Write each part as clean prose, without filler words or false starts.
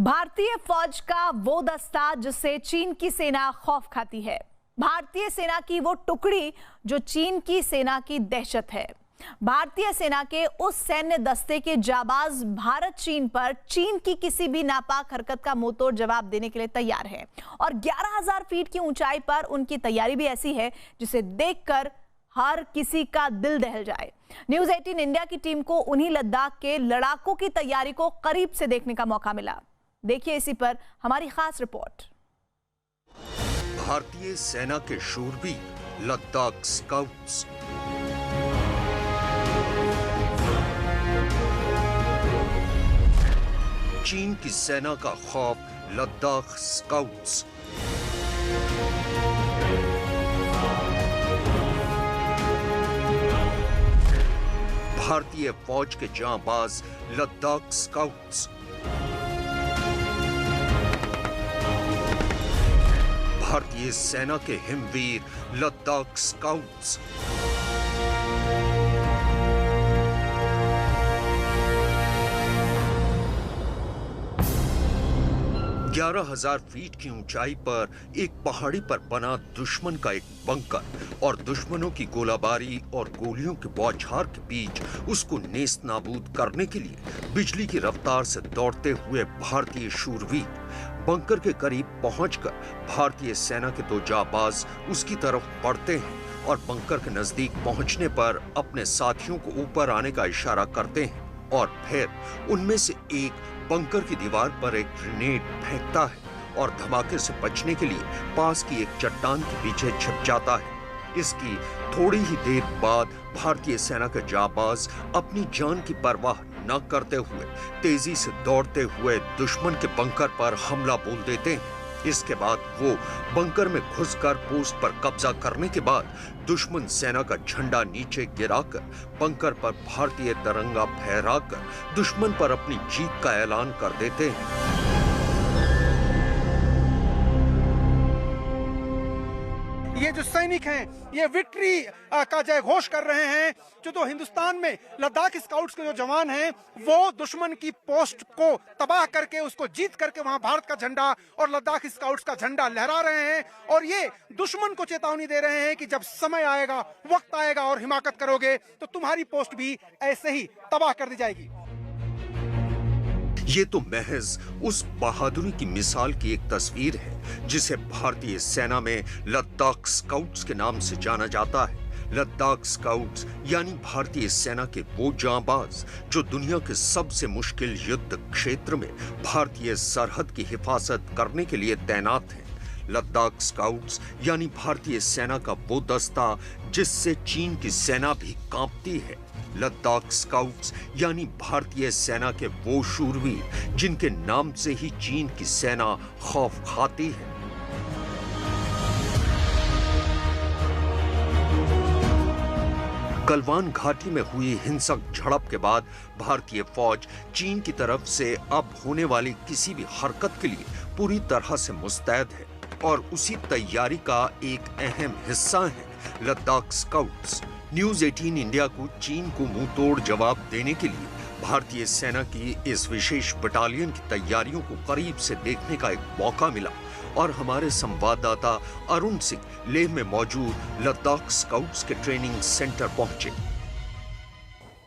भारतीय फौज का वो दस्ता जिससे चीन की सेना खौफ खाती है, भारतीय सेना की वो टुकड़ी जो चीन की सेना की दहशत है। भारतीय सेना के उस सैन्य दस्ते के जाबाज भारत चीन पर चीन की किसी भी नापाक हरकत का मुंहतोड़ जवाब देने के लिए तैयार है और 11,000 फीट की ऊंचाई पर उनकी तैयारी भी ऐसी है जिसे देखकर हर किसी का दिल दहल जाए। न्यूज़ 18 इंडिया की टीम को उन्हीं लद्दाख के लड़ाकों की तैयारी को करीब से देखने का मौका मिला। देखिए इसी पर हमारी खास रिपोर्ट। भारतीय सेना के शूरवीर लद्दाख स्काउट्स। चीन की सेना का खौफ लद्दाख स्काउट्स। भारतीय फौज के जांबाज लद्दाख स्काउट्स। भारतीय सेना के हिमवीर लद्दाख स्काउट्स। ग्यारह 11,000 फीट की ऊंचाई पर एक पहाड़ी पर बना दुश्मन का एक बंकर और दुश्मनों की गोलाबारी और गोलियों के बौछार के बीच उसको नेस्त नाबूद करने के लिए बिजली की रफ्तार से दौड़ते हुए भारतीय शूरवीर बंकर के करीब पहुंचकर भारतीय सेना के दो जाबाज उसकी तरफ बढ़ते हैं और बंकर के नजदीक पहुंचने पर अपने साथियों को ऊपर आने का इशारा करते हैं और फिर उनमें से एक बंकर की दीवार पर एक ग्रेनेड फेंकता है और धमाके से बचने के लिए पास की एक चट्टान के पीछे छिप जाता है। इसकी थोड़ी ही देर बाद भारतीय सेना के जाबाज अपनी जान की परवाह न करते हुए तेजी से दौड़ते हुए दुश्मन के बंकर पर हमला बोल देते हैं। इसके बाद वो बंकर में घुसकर पोस्ट पर कब्जा करने के बाद दुश्मन सेना का झंडा नीचे गिराकर बंकर पर भारतीय तिरंगा फहराकर दुश्मन पर अपनी जीत का ऐलान कर देते हैं। ये जो सैनिक हैं ये विक्ट्री का जय घोष कर रहे हैं। जो हिंदुस्तान में लद्दाख स्काउट्स के जो जवान हैं वो दुश्मन की पोस्ट को तबाह करके उसको जीत करके वहां भारत का झंडा और लद्दाख स्काउट्स का झंडा लहरा रहे हैं और ये दुश्मन को चेतावनी दे रहे हैं कि जब समय आएगा, वक्त आएगा और हिमाकत करोगे तो तुम्हारी पोस्ट भी ऐसे ही तबाह कर दी जाएगी। ये तो महज उस बहादुरी की मिसाल की एक तस्वीर है जिसे भारतीय सेना में लद्दाख स्काउट्स के नाम से जाना जाता है। लद्दाख स्काउट्स यानी भारतीय सेना के वो जांबाज जो दुनिया के सबसे मुश्किल युद्ध क्षेत्र में भारतीय सरहद की हिफाजत करने के लिए तैनात हैं। लद्दाख स्काउट्स यानी भारतीय सेना का वो दस्ता जिससे चीन की सेना भी कांपती है। लद्दाख स्काउट्स यानी भारतीय सेना के वो शूरवीर जिनके नाम से ही चीन की सेना खौफ खाती है। गलवान घाटी में हुई हिंसक झड़प के बाद भारतीय फौज चीन की तरफ से अब होने वाली किसी भी हरकत के लिए पूरी तरह से मुस्तैद है और उसी तैयारी का एक अहम हिस्सा है लद्दाख स्काउट्स। न्यूज़ 18 इंडिया को चीन को मुंहतोड़ जवाब देने के लिए भारतीय सेना की इस विशेष बटालियन की तैयारियों को करीब से देखने का एक मौका मिला और हमारे संवाददाता अरुण सिंह लेह में मौजूद लद्दाख स्काउट्स के ट्रेनिंग सेंटर पहुंचे।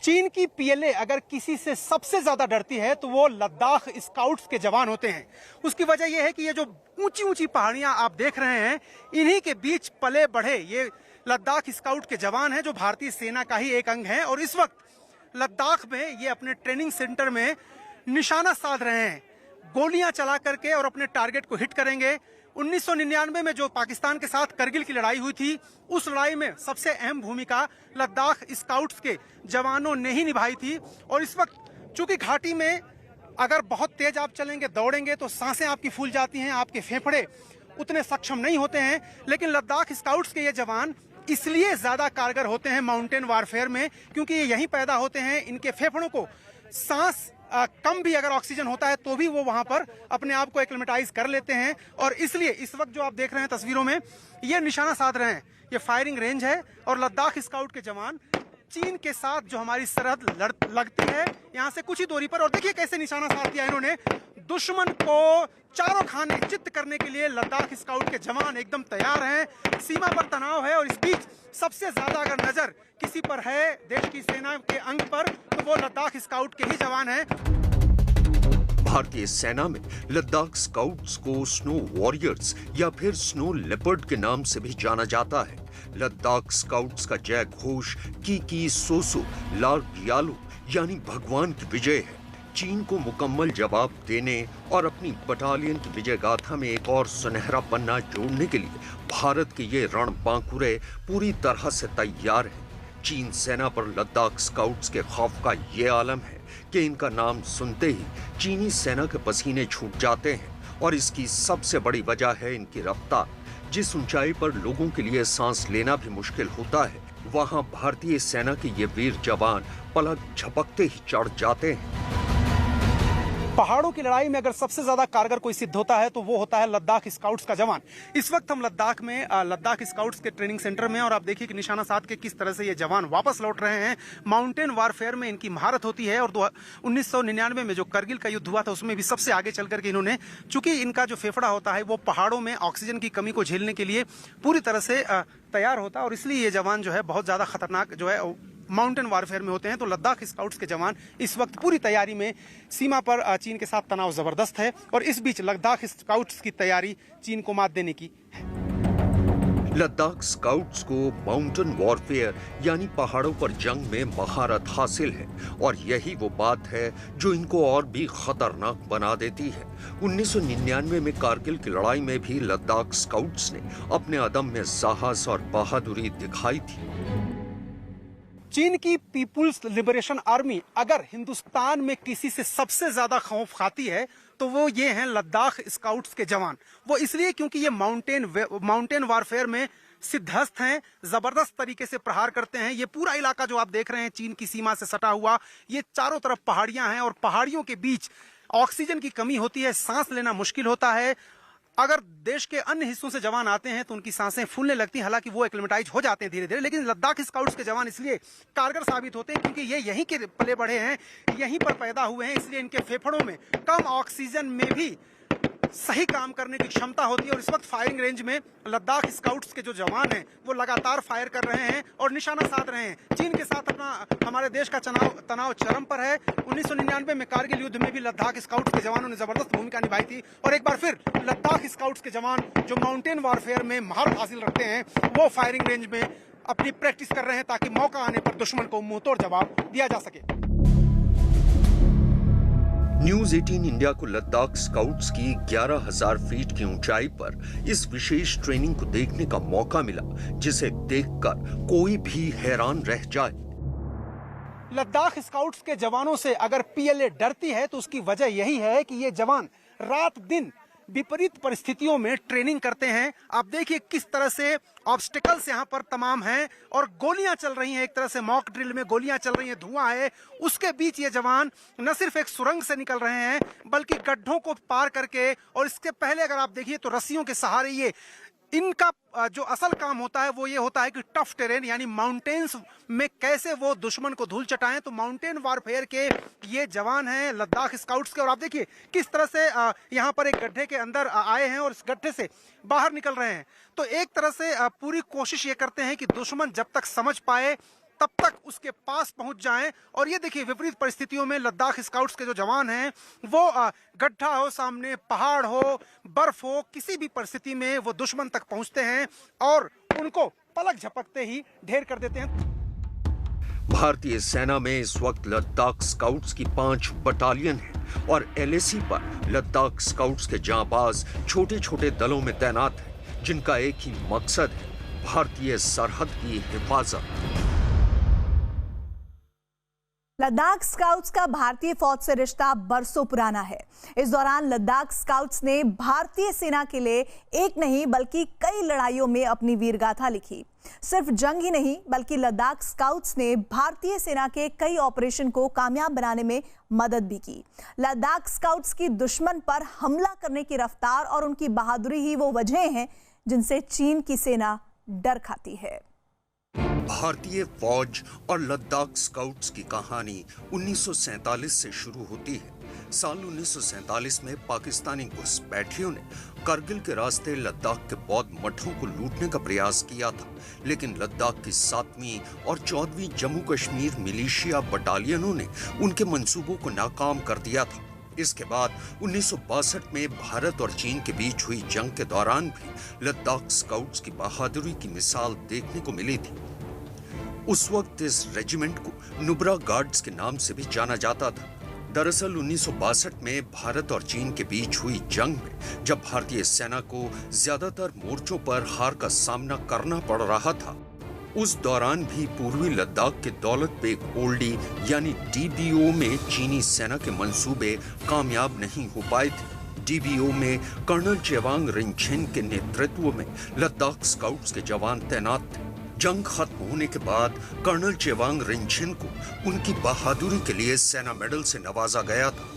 चीन की पीएलए अगर किसी से सबसे ज्यादा डरती है तो वो लद्दाख स्काउट्स के जवान होते हैं। उसकी वजह यह है कि ये जो ऊंची ऊंची पहाड़ियां आप देख रहे हैं इन्हीं के बीच पले बढ़े ये लद्दाख स्काउट के जवान हैं जो भारतीय सेना का ही एक अंग है और इस वक्त लद्दाख में ये अपने ट्रेनिंग सेंटर में निशाना साध रहे हैं। गोलियां चला करके और अपने टारगेट को हिट करेंगे। 1999 में जो पाकिस्तान के साथ करगिल की लड़ाई हुई थी उस लड़ाई में सबसे अहम भूमिका लद्दाख स्काउट्स के जवानों ने ही निभाई थी और इस वक्त चूंकि घाटी में अगर बहुत तेज आप चलेंगे, दौड़ेंगे तो सांसें आपकी फूल जाती हैं, आपके फेफड़े उतने सक्षम नहीं होते हैं। लेकिन लद्दाख स्काउट्स के ये जवान इसलिए ज्यादा कारगर होते हैं माउंटेन वारफेयर में क्योंकि ये यहीं पैदा होते हैं। इनके फेफड़ों को सांस कम भी अगर ऑक्सीजन होता है तो भी वो वहां पर अपने आप को एक्लिमेटाइज कर लेते हैं और इसलिए इस वक्त जो आप देख रहे हैं तस्वीरों में ये निशाना साध रहे हैं। ये फायरिंग रेंज है और लद्दाख स्काउट के जवान चीन के साथ जो हमारी सरहद लगती है यहाँ से कुछ ही दूरी पर, और देखिए कैसे निशाना साध दिया इन्होंने। दुश्मन को चारों खाने चित्त करने के लिए लद्दाख स्काउट के जवान एकदम तैयार हैं। सीमा पर तनाव है और इस बीच सबसे ज्यादा अगर नजर किसी पर है देश की सेना के अंग पर तो वो लद्दाख स्काउट के ही जवान हैं। भारतीय सेना में लद्दाख स्काउट्स को स्नो वॉरियर्स या फिर स्नो लेपर्ड के नाम से भी जाना जाता है। लद्दाख स्काउट्स का जय घोष की सोसो लार्ग यालो यानी भगवान की विजय है। चीन को मुकम्मल जवाब देने और अपनी बटालियन की विजय गाथा में एक और सुनहरा पन्ना जोड़ने के लिए भारत के ये रणबांकुरे पूरी तरह से तैयार है। चीन सेना पर लद्दाख स्काउट्स के खौफ का ये आलम है कि इनका नाम सुनते ही चीनी सेना के पसीने छूट जाते हैं और इसकी सबसे बड़ी वजह है इनकी रफ्तार। जिस ऊंचाई पर लोगों के लिए सांस लेना भी मुश्किल होता है, वहां भारतीय सेना के ये वीर जवान पलक झपकते ही चढ़ जाते हैं। पहाड़ों की लड़ाई में अगर सबसे ज्यादा कारगर कोई सिद्ध होता है तो वो होता है लद्दाख स्काउट्स का जवान। इस वक्त हम लद्दाख में लद्दाख स्काउट्स के ट्रेनिंग सेंटर में और आप देखिए कि निशाना साध के किस तरह से ये जवान वापस लौट रहे हैं। माउंटेन वारफेयर में इनकी महारत होती है और 1999 में जो करगिल का युद्ध हुआ था उसमें भी सबसे आगे चल करके इन्होंने, चूंकि इनका जो फेफड़ा होता है वो पहाड़ों में ऑक्सीजन की कमी को झेलने के लिए पूरी तरह से तैयार होता है और इसलिए ये जवान जो है बहुत ज्यादा खतरनाक जो है माउंटेन वारफेयर में होते हैं। तो लद्दाख स्काउट्स के जवान इस वक्त पूरी तैयारी में, सीमा पर चीन के साथ तनाव जबरदस्त है और इस बीच लद्दाख स्काउट्स की तैयारी चीन को मात देने की है। लद्दाख स्काउट्स को माउंटेन वॉरफेयर यानी पहाड़ों पर जंग में महारत हासिल है और यही वो बात है जो इनको और भी खतरनाक बना देती है। 1999 में कारगिल की लड़ाई में भी लद्दाख स्काउट्स ने अपने अदम्य साहस और बहादुरी दिखाई थी। चीन की पीपुल्स लिबरेशन आर्मी अगर हिंदुस्तान में किसी से सबसे ज्यादा खौफ खाती है तो वो ये हैं लद्दाख स्काउट्स के जवान। वो इसलिए क्योंकि ये माउंटेन वारफेयर में सिद्धहस्त हैं, जबरदस्त तरीके से प्रहार करते हैं। ये पूरा इलाका जो आप देख रहे हैं चीन की सीमा से सटा हुआ, ये चारों तरफ पहाड़ियां हैं और पहाड़ियों के बीच ऑक्सीजन की कमी होती है, सांस लेना मुश्किल होता है। अगर देश के अन्य हिस्सों से जवान आते हैं तो उनकी सांसें फूलने लगती हैं, हालांकि वो एक्लिमेटाइज हो जाते हैं धीरे धीरे, लेकिन लद्दाख स्काउट्स के जवान इसलिए कारगर साबित होते हैं क्योंकि ये यहीं के पले बढ़े हैं, यहीं पर पैदा हुए हैं, इसलिए इनके फेफड़ों में कम ऑक्सीजन में भी सही काम करने की क्षमता होती है। और इस वक्त फायरिंग रेंज में लद्दाख स्काउट्स के जो जवान हैं वो लगातार फायर कर रहे हैं और निशाना साध रहे हैं। चीन के साथ अपना हमारे देश का तनाव चरम पर है। 1999 में कारगिल युद्ध में भी लद्दाख स्काउट्स के जवानों ने जबरदस्त भूमिका निभाई थी और एक बार फिर लद्दाख स्काउट्स के जवान जो माउंटेन वारफेयर में महारत हासिल रखते हैं वो फायरिंग रेंज में अपनी प्रैक्टिस कर रहे हैं ताकि मौका आने पर दुश्मन को मुंहतोड़ जवाब दिया जा सके। न्यूज 18 इंडिया को लद्दाख स्काउट्स की 11,000 फीट की ऊंचाई पर इस विशेष ट्रेनिंग को देखने का मौका मिला जिसे देखकर कोई भी हैरान रह जाए। लद्दाख स्काउट्स के जवानों से अगर पीएलए डरती है तो उसकी वजह यही है कि ये जवान रात दिन विपरीत परिस्थितियों में ट्रेनिंग करते हैं। आप देखिए किस तरह से ऑब्स्टिकल्स यहाँ पर तमाम हैं और गोलियां चल रही हैं, एक तरह से मॉक ड्रिल में गोलियां चल रही हैं, धुआं है। उसके बीच ये जवान न सिर्फ एक सुरंग से निकल रहे हैं बल्कि गड्ढों को पार करके, और इसके पहले अगर आप देखिए तो रस्सियों के सहारे ये इनका जो असल काम होता है वो ये होता है कि टफ टेरेन यानी माउंटेन्स में कैसे वो दुश्मन को धूल चटाएं। तो माउंटेन वारफेयर के ये जवान हैं लद्दाख स्काउट्स के और आप देखिए किस तरह से यहाँ पर एक गड्ढे के अंदर आए हैं और इस गड्ढे से बाहर निकल रहे हैं। तो एक तरह से पूरी कोशिश ये करते हैं कि दुश्मन जब तक समझ पाए तब तक उसके पास पहुंच जाएं। और ये देखिए विपरीत परिस्थितियों में लद्दाख स्काउट्स के जो जवान हैं वो गड्ढा हो सामने, पहाड़ हो, बर्फ हो, किसी भी परिस्थिति में वो दुश्मन तक पहुंचते हैं और उनको पलक झपकते ही ढेर कर देते हैं। भारतीय सेना में इस वक्त लद्दाख स्काउट्स की 5 बटालियन है और एलएसी पर लद्दाख स्काउट्स के जांबाज छोटे छोटे दलों में तैनात हैं जिनका एक ही मकसद है, भारतीय सरहद की हिफाजत। लद्दाख स्काउट्स का भारतीय फौज से रिश्ता बरसों पुराना है। इस दौरान लद्दाख स्काउट्स ने भारतीय सेना के लिए एक नहीं बल्कि कई लड़ाइयों में अपनी वीरगाथा लिखी। सिर्फ जंग ही नहीं बल्कि लद्दाख स्काउट्स ने भारतीय सेना के कई ऑपरेशन को कामयाब बनाने में मदद भी की। लद्दाख स्काउट्स की दुश्मन पर हमला करने की रफ्तार और उनकी बहादुरी ही वो वजह हैं जिनसे चीन की सेना डर खाती है। भारतीय फौज और लद्दाख स्काउट्स की कहानी 1947 से शुरू होती है। साल 1947 में पाकिस्तानी घुसपैठियों ने करगिल के रास्ते लद्दाख के बौद्ध मठों को लूटने का प्रयास किया था, लेकिन लद्दाख की 7वीं और 14वीं जम्मू कश्मीर मिलिशिया बटालियनों ने उनके मंसूबों को नाकाम कर दिया था। इसके बाद 1962 में भारत और चीन के बीच हुई जंग के दौरान भी लद्दाख स्काउट्स की बहादुरी की मिसाल देखने को मिली थी। उस वक्त इस रेजिमेंट को नुब्रा गार्ड्स के नाम से भी जाना जाता था। दरअसल 1962 में भारत और चीन के बीच हुई जंग में जब भारतीय सेना को ज्यादातर मोर्चों पर हार का सामना करना पड़ रहा था, उस दौरान भी पूर्वी लद्दाख के दौलत बेग ओल्डी यानी डीबीओ में चीनी सेना के मंसूबे कामयाब नहीं हो पाए थे। डीबीओ में कर्नल चेवांग रिंगछेन के नेतृत्व में लद्दाख स्काउट्स के जवान तैनात थे। जंग खत्म होने के बाद कर्नल चेवांग रिंगछेन को उनकी बहादुरी के लिए सेना मेडल से नवाजा गया था।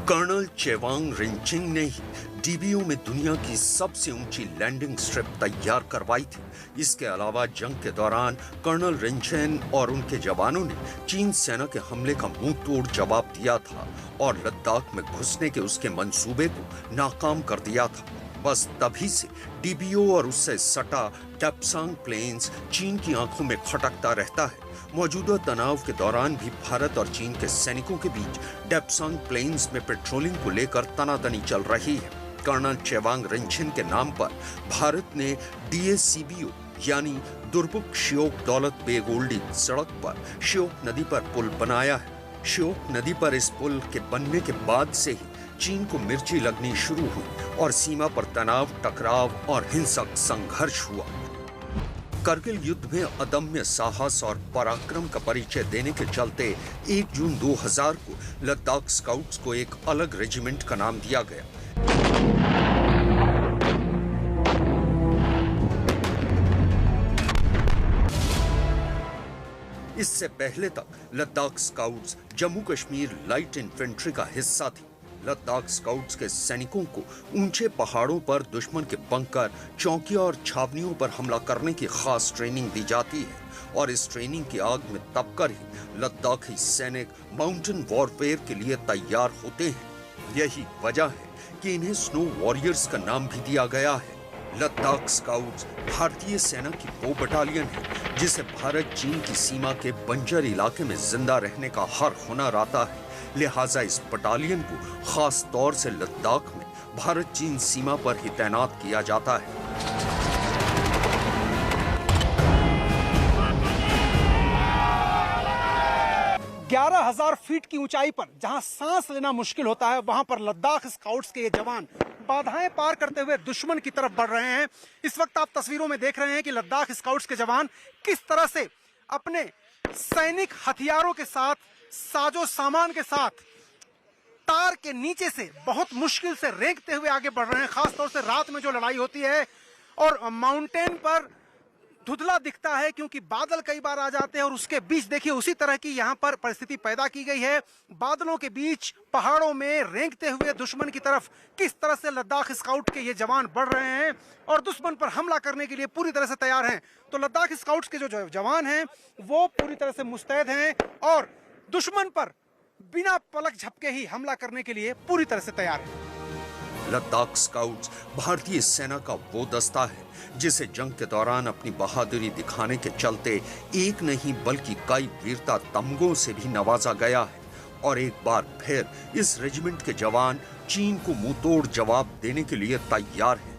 कर्नल चेवांग रिंगछेन ने ही डीबीओ में दुनिया की सबसे ऊंची लैंडिंग स्ट्रिप तैयार करवाई थी। इसके अलावा जंग के दौरान कर्नल रिंगछेन और उनके जवानों ने चीन सेना के हमले का मुंह तोड़ जवाब दिया था और लद्दाख में घुसने के उसके मंसूबे को नाकाम कर दिया था। बस तभी से डीबीओ और उससे सटा टैप्सांग प्लेन्स चीन की आंखों में खटकता रहता है। मौजूदा तनाव के दौरान भी भारत और चीन के सैनिकों के बीच टैप्सांग प्लेन्स में पेट्रोलिंग को लेकर तनातनी चल रही है। कर्नल चेवांग रिंगछेन के नाम पर भारत ने डीएसीबीओ यानी दुर्बुक श्योक दौलत बेग ओल्डी सड़क पर श्योक नदी पर पुल बनाया है। श्योक नदी पर इस पुल के बनने के बाद से ही चीन को मिर्ची लगनी शुरू हुई और सीमा पर तनाव, टकराव और हिंसक संघर्ष हुआ। करगिल युद्ध में अदम्य साहस और पराक्रम का परिचय देने के चलते 1 जून 2000 को लद्दाख स्काउट्स को एक अलग रेजिमेंट का नाम दिया गया। इससे पहले तक Ladakh scouts Jammu Kashmir light infantry का हिस्सा थी। लद्दाख स्काउट्स के सैनिकों को ऊंचे पहाड़ों पर दुश्मन के बंकर, चौकियां और छावनियों पर हमला करने की खास ट्रेनिंग दी जाती है और इस ट्रेनिंग की आग में तपकर ही लद्दाखी सैनिक माउंटेन वॉरफेयर के लिए तैयार होते हैं। यही वजह है कि इन्हें स्नो वॉरियर्स का नाम भी दिया गया है। लद्दाख स्काउट्स भारतीय सेना की वो बटालियन है जिसे भारत चीन की सीमा के बंजर इलाके में जिंदा रहने का हर हुनर आता है। लिहाजा इस बटालियन को खास तौर से लद्दाख में भारत चीन सीमा पर ही तैनात किया जाता है। 11,000 फीट की ऊंचाई पर जहां सांस लेना मुश्किल होता है, वहां पर लद्दाख स्काउट्स के ये जवान बाधाएं पार करते हुए दुश्मन की तरफ बढ़ रहे हैं। इस वक्त आप तस्वीरों में देख रहे हैं कि लद्दाख स्काउट्स के जवान किस तरह से अपने सैनिक हथियारों के साथ, साजो सामान के साथ तार के नीचे से बहुत मुश्किल से रेंगते हुए आगे बढ़ रहे हैं। खासतौर से रात में जो लड़ाई होती है और माउंटेन पर धुंधला दिखता है क्योंकि बादल कई बार आ जाते हैं और उसके बीच देखिए उसी तरह की यहाँ पर परिस्थिति पैदा की गई है। बादलों के बीच पहाड़ों में रेंगते हुए दुश्मन की तरफ किस तरह से लद्दाख स्काउट के ये जवान बढ़ रहे हैं और दुश्मन पर हमला करने के लिए पूरी तरह से तैयार हैं। तो लद्दाख स्काउट्स के जो जवान हैं वो पूरी तरह से मुस्तैद हैं और दुश्मन पर बिना पलक झपके ही हमला करने के लिए पूरी तरह से तैयार है। लद्दाख स्काउट्स भारतीय सेना का वो दस्ता है जिसे जंग के दौरान अपनी बहादुरी दिखाने के चलते एक नहीं बल्कि कई वीरता तमगों से भी नवाजा गया है और एक बार फिर इस रेजिमेंट के जवान चीन को मुंहतोड़ जवाब देने के लिए तैयार हैं।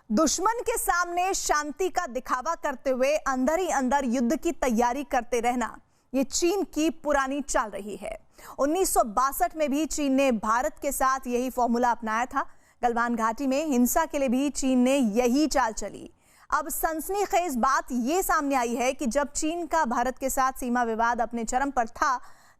दुश्मन के सामने शांति का दिखावा करते हुए अंदर ही अंदर युद्ध की तैयारी करते रहना, ये चीन की पुरानी चाल रही है। 1962 में भी चीन ने भारत के साथ यही फॉर्मूला अपनाया था। गलवान घाटी में हिंसा के लिए भी चीन ने यही चाल चली। अब सनसनीखेज बात ये सामने आई है कि जब चीन का भारत के साथ सीमा विवाद अपने चरम पर था,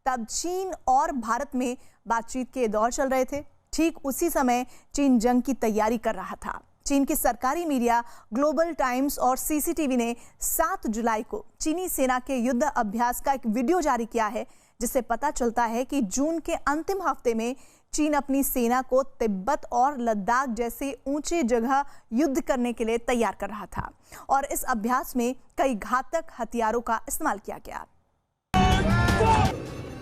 तब चीन और भारत में बातचीत के दौर चल रहे थे। ठीक उसी समय चीन जंग की तैयारी कर रहा था। चीन की सरकारी मीडिया ग्लोबल टाइम्स और सीसीटीवी ने 7 जुलाई को चीनी सेना के युद्ध अभ्यास का एक वीडियो जारी किया है, जिससे पता चलता है कि जून के अंतिम हफ्ते में चीन अपनी सेना को तिब्बत और लद्दाख जैसे ऊंची जगह युद्ध करने के लिए तैयार कर रहा था और इस अभ्यास में कई घातक हथियारों का इस्तेमाल किया गया।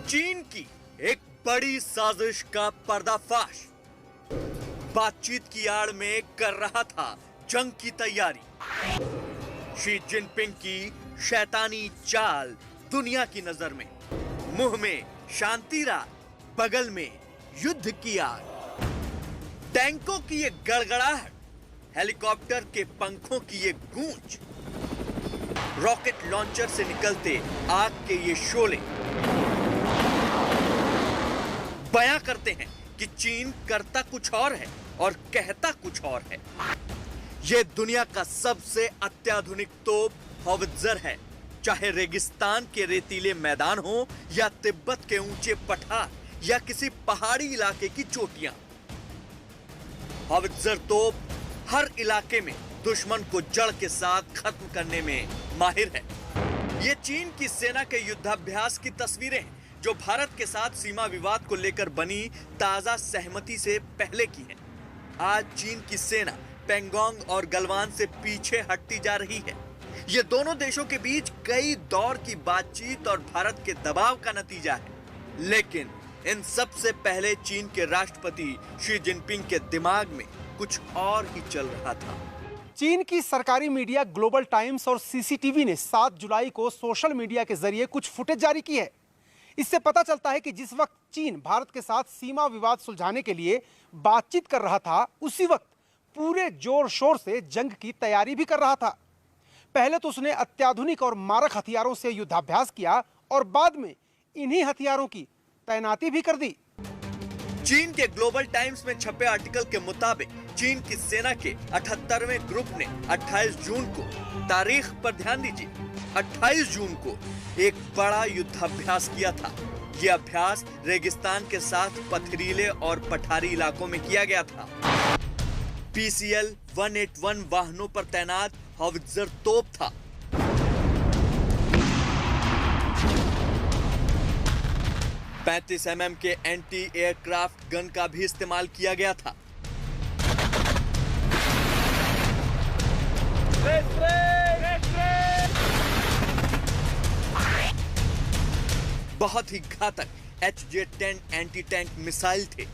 चीन की एक बड़ी साजिश का पर्दाफाश। बातचीत की आड़ में कर रहा था जंग की तैयारी। शी जिनपिंग की शैतानी चाल दुनिया की नजर में। मुंह में शांति राग, बगल में युद्ध की आग। टैंकों की ये गड़गड़ाहट, हेलीकॉप्टर के पंखों की ये गूंज, रॉकेट लॉन्चर से निकलते आग के ये शोले बयां करते हैं कि चीन करता कुछ और है और कहता कुछ और है। यह दुनिया का सबसे अत्याधुनिक तोप हॉवित्जर है, चाहे रेगिस्तान के रेतीले मैदान हो या तिब्बत के ऊंचे पठार या किसी पहाड़ी इलाके की चोटियां। हॉवित्जर तोप हर इलाके में दुश्मन को जड़ के साथ खत्म करने में माहिर है। ये चीन की सेना के युद्धाभ्यास की तस्वीरें हैं जो भारत के साथ सीमा विवाद को लेकर बनी ताजा सहमति से पहले की है। आज चीन की सेना पेंगोंग और गलवान से पीछे हटती जा रही है। ये दोनों देशों के बीच कई दौर की बातचीत और भारत के दबाव का नतीजा है। लेकिन इन सबसे पहले चीन के राष्ट्रपति शी जिनपिंग के दिमाग में कुछ और ही चल रहा था। चीन की सरकारी मीडिया ग्लोबल टाइम्स और सीसीटीवी ने 7 जुलाई को सोशल मीडिया के जरिए कुछ फुटेज जारी की है। इससे पता चलता है कि जिस वक्त चीन भारत के साथ सीमा विवाद सुलझाने के लिए बातचीत कर रहा था, उसी वक्त पूरे जोर शोर से जंग की तैयारी भी कर रहा था। पहले तो उसने अत्याधुनिक और मारक हथियारों से युद्धाभ्यास किया और बाद में इन्हीं हथियारों की तैनाती भी कर दी। चीन के ग्लोबल टाइम्स में छपे आर्टिकल के मुताबिक चीन की सेना के 78वें ग्रुप ने 28 जून को, तारीख पर ध्यान दीजिए, 28 जून को एक बड़ा युद्धाभ्यास किया था। यह अभ्यास रेगिस्तान के साथ पथरीले और पठारी इलाकों में किया गया था। PCL 181 वाहनों पर तैनात हॉवित्जर तोप था। .35 के एंटी एयरक्राफ्ट गन का भी इस्तेमाल किया गया था। बहुत ही घातक HJ-10 एंटी टैंक मिसाइल थे।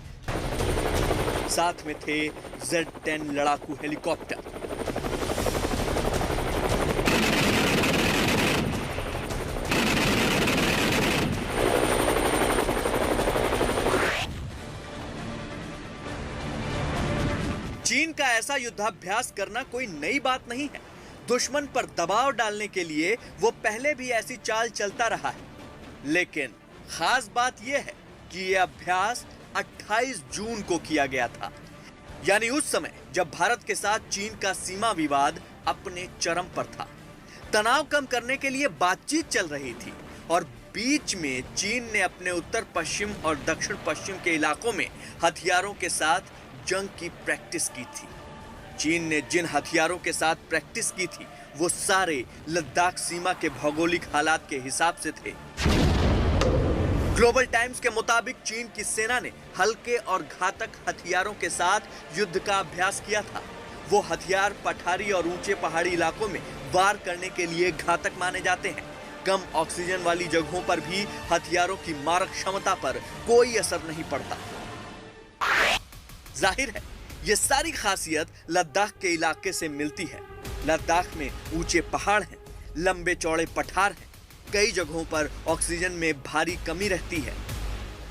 साथ में थे Z-10 लड़ाकू हेलीकॉप्टर। चीन का ऐसा युद्धाभ्यास करना कोई नई बात नहीं है। दुश्मन पर दबाव डालने के लिए वो पहले भी ऐसी चाल चलता रहा है। लेकिन खास बात यह है कि यह अभ्यास 28 जून को किया गया था, यानी उस समय जब भारत के साथ चीन का सीमा विवाद अपने चरम पर था। तनाव कम करने के लिए बातचीत चल रही थी और बीच में चीन ने अपने उत्तर पश्चिम और दक्षिण पश्चिम के इलाकों में हथियारों के साथ जंग की प्रैक्टिस की थी। चीन ने जिन हथियारों के साथ प्रैक्टिस की थी वो सारे लद्दाख सीमा के भौगोलिक हालात के हिसाब से थे। ग्लोबल टाइम्स के मुताबिक चीन की सेना ने हल्के और घातक हथियारों के साथ युद्ध का अभ्यास किया था। वो हथियार पठारी और ऊंचे पहाड़ी इलाकों में वार करने के लिए घातक माने जाते हैं। कम ऑक्सीजन वाली जगहों पर भी हथियारों की मारक क्षमता पर कोई असर नहीं पड़ता। जाहिर है ये सारी खासियत लद्दाख के इलाके से मिलती है। लद्दाख में ऊंचे पहाड़ हैं, लंबे चौड़े पठार हैं, कई जगहों पर ऑक्सीजन में भारी कमी रहती है।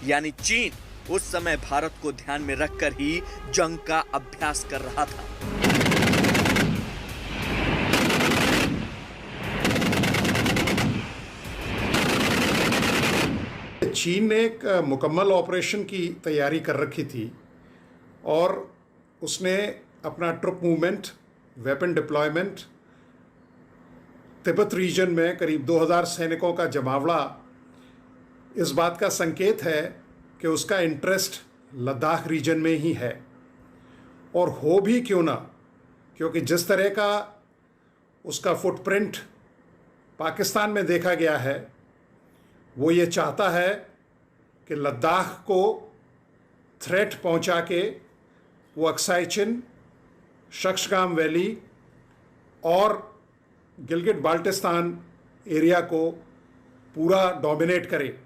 यानी चीन उस समय भारत को ध्यान में रखकर ही जंग का अभ्यास कर रहा था। चीन ने एक मुकम्मल ऑपरेशन की तैयारी कर रखी थी और उसने अपना troop movement, weapon deployment, Tibet region में करीब 2000 सैनिकों का जमावड़ा इस बात का संकेत है कि उसका इंटरेस्ट लद्दाख रीजन में ही है। और हो भी क्यों ना, क्योंकि जिस तरह का उसका फुटप्रिंट पाकिस्तान में देखा गया है, वो ये चाहता है कि लद्दाख को थ्रेट पहुंचा के वो अक्साई चिन, शक्सगाम वैली और गिलगिट बाल्टिस्तान एरिया को पूरा डोमिनेट करे।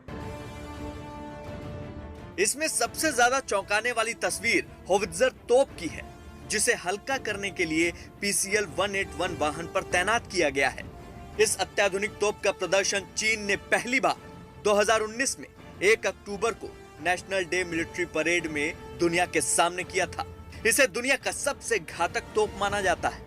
इसमें सबसे ज्यादा चौंकाने वाली तस्वीर होवित्जर तोप की है, जिसे हल्का करने के लिए PCL 181 वाहन पर तैनात किया गया है। इस अत्याधुनिक तोप का प्रदर्शन चीन ने पहली बार 2019 में 1 अक्टूबर को नेशनल डे मिलिट्री परेड में दुनिया के सामने किया था। इसे दुनिया का सबसे घातक तोप माना जाता है।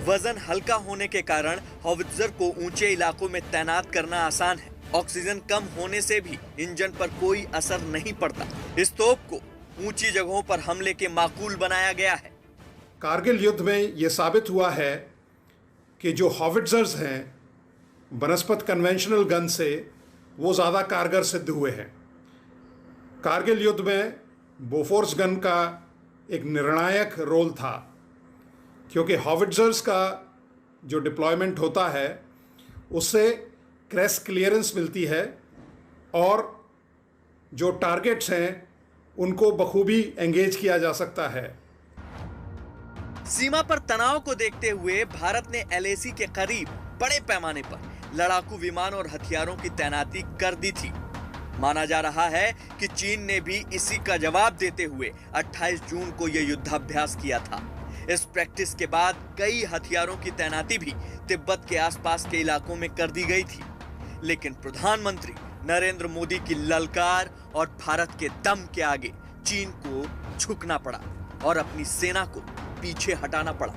वजन हल्का होने के कारण होवित्जर को ऊंचे इलाकों में तैनात करना आसान है। ऑक्सीजन कम होने से भी इंजन पर कोई असर नहीं पड़ता। इस तोप को ऊंची जगहों पर हमले के माकूल बनाया गया है। कारगिल युद्ध में यह साबित हुआ है कि जो हॉविट्जर्स हैं बनस्पत कन्वेंशनल गन से वो ज़्यादा कारगर सिद्ध हुए हैं। कारगिल युद्ध में बोफोर्स गन का एक निर्णायक रोल था, क्योंकि हॉविट्जर्स का जो डिप्लॉयमेंट होता है उससे क्रैश क्लियरेंस मिलती है और जो टारगेट्स हैं उनको बखूबी एंगेज किया जा सकता है। सीमा पर तनाव को देखते हुए भारत ने LAC के करीब बड़े पैमाने पर लड़ाकू विमान और हथियारों की तैनाती कर दी थी। माना जा रहा है कि चीन ने भी इसी का जवाब देते हुए 28 जून को यह युद्धाभ्यास किया था। इस प्रैक्टिस के बाद कई हथियारों की तैनाती भी तिब्बत के आसपास के इलाकों में कर दी गई थी। लेकिन प्रधानमंत्री नरेंद्र मोदी की ललकार और भारत के दम के आगे चीन को झुकना पड़ा और अपनी सेना को पीछे हटाना पड़ा।